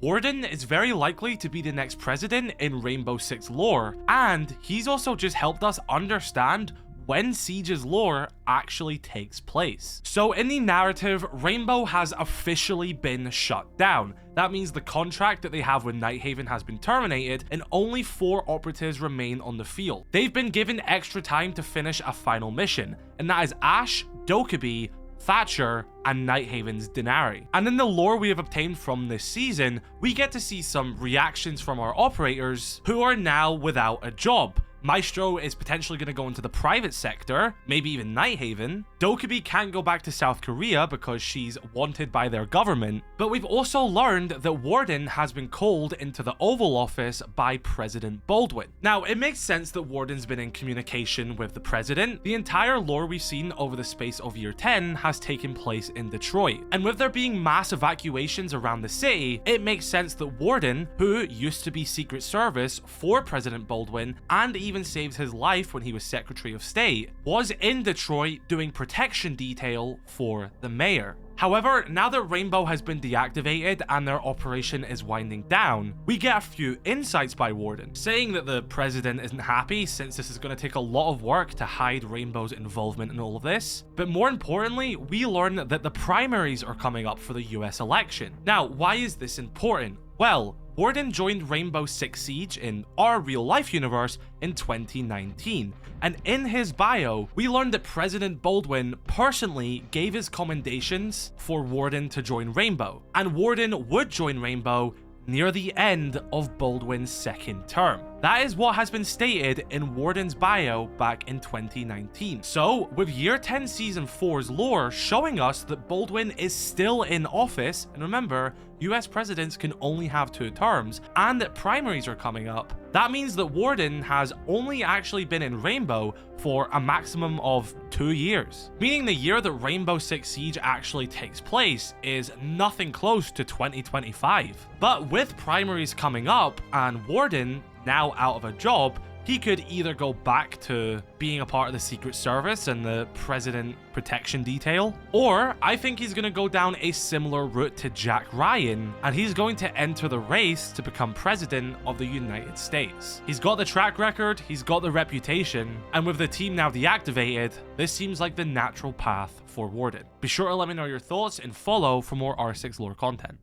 Warden is very likely to be the next president in Rainbow Six lore, and he's also just helped us understand when Siege's lore actually takes place. So in the narrative, Rainbow has officially been shut down. That means the contract that they have with Nighthaven has been terminated and only 4 operatives remain on the field. They've been given extra time to finish a final mission, and that is Ash, Dokkaebi, Thatcher, and Nighthaven's Denari. And in the lore we have obtained from this season, we get to see some reactions from our operators who are now without a job. Maestro is potentially going to go into the private sector, maybe even Nighthaven. Dokkaebi can't go back to South Korea because she's wanted by their government. But we've also learned that Warden has been called into the Oval Office by President Baldwin. Now, it makes sense that Warden's been in communication with the president. The entire lore we've seen over the space of year 10 has taken place in Detroit. And with there being mass evacuations around the city, it makes sense that Warden, who used to be Secret Service for President Baldwin and even saved his life when he was Secretary of State, was in Detroit doing protection detail for the mayor. However, now that Rainbow has been deactivated and their operation is winding down, we get a few insights by Warden, saying that the president isn't happy since this is going to take a lot of work to hide Rainbow's involvement in all of this. But more importantly, we learn that the primaries are coming up for the US election. Now, why is this important? Well, Warden joined Rainbow Six Siege in our real-life universe in 2019, and in his bio, we learned that President Baldwin personally gave his commendations for Warden to join Rainbow, and Warden would join Rainbow near the end of Baldwin's second term. That is what has been stated in Warden's bio back in 2019. So, with Year 10 Season 4's lore showing us that Baldwin is still in office, and remember, US presidents can only have 2 terms, and that primaries are coming up, that means that Warden has only actually been in Rainbow for a maximum of 2 years. Meaning the year that Rainbow Six Siege actually takes place is nothing close to 2025. But with primaries coming up, and Warden now out of a job, he could either go back to being a part of the Secret Service and the President Protection Detail, or I think he's going to go down a similar route to Jack Ryan, and he's going to enter the race to become President of the United States. He's got the track record, he's got the reputation, and with the team now deactivated, this seems like the natural path for Warden. Be sure to let me know your thoughts and follow for more R6 lore content.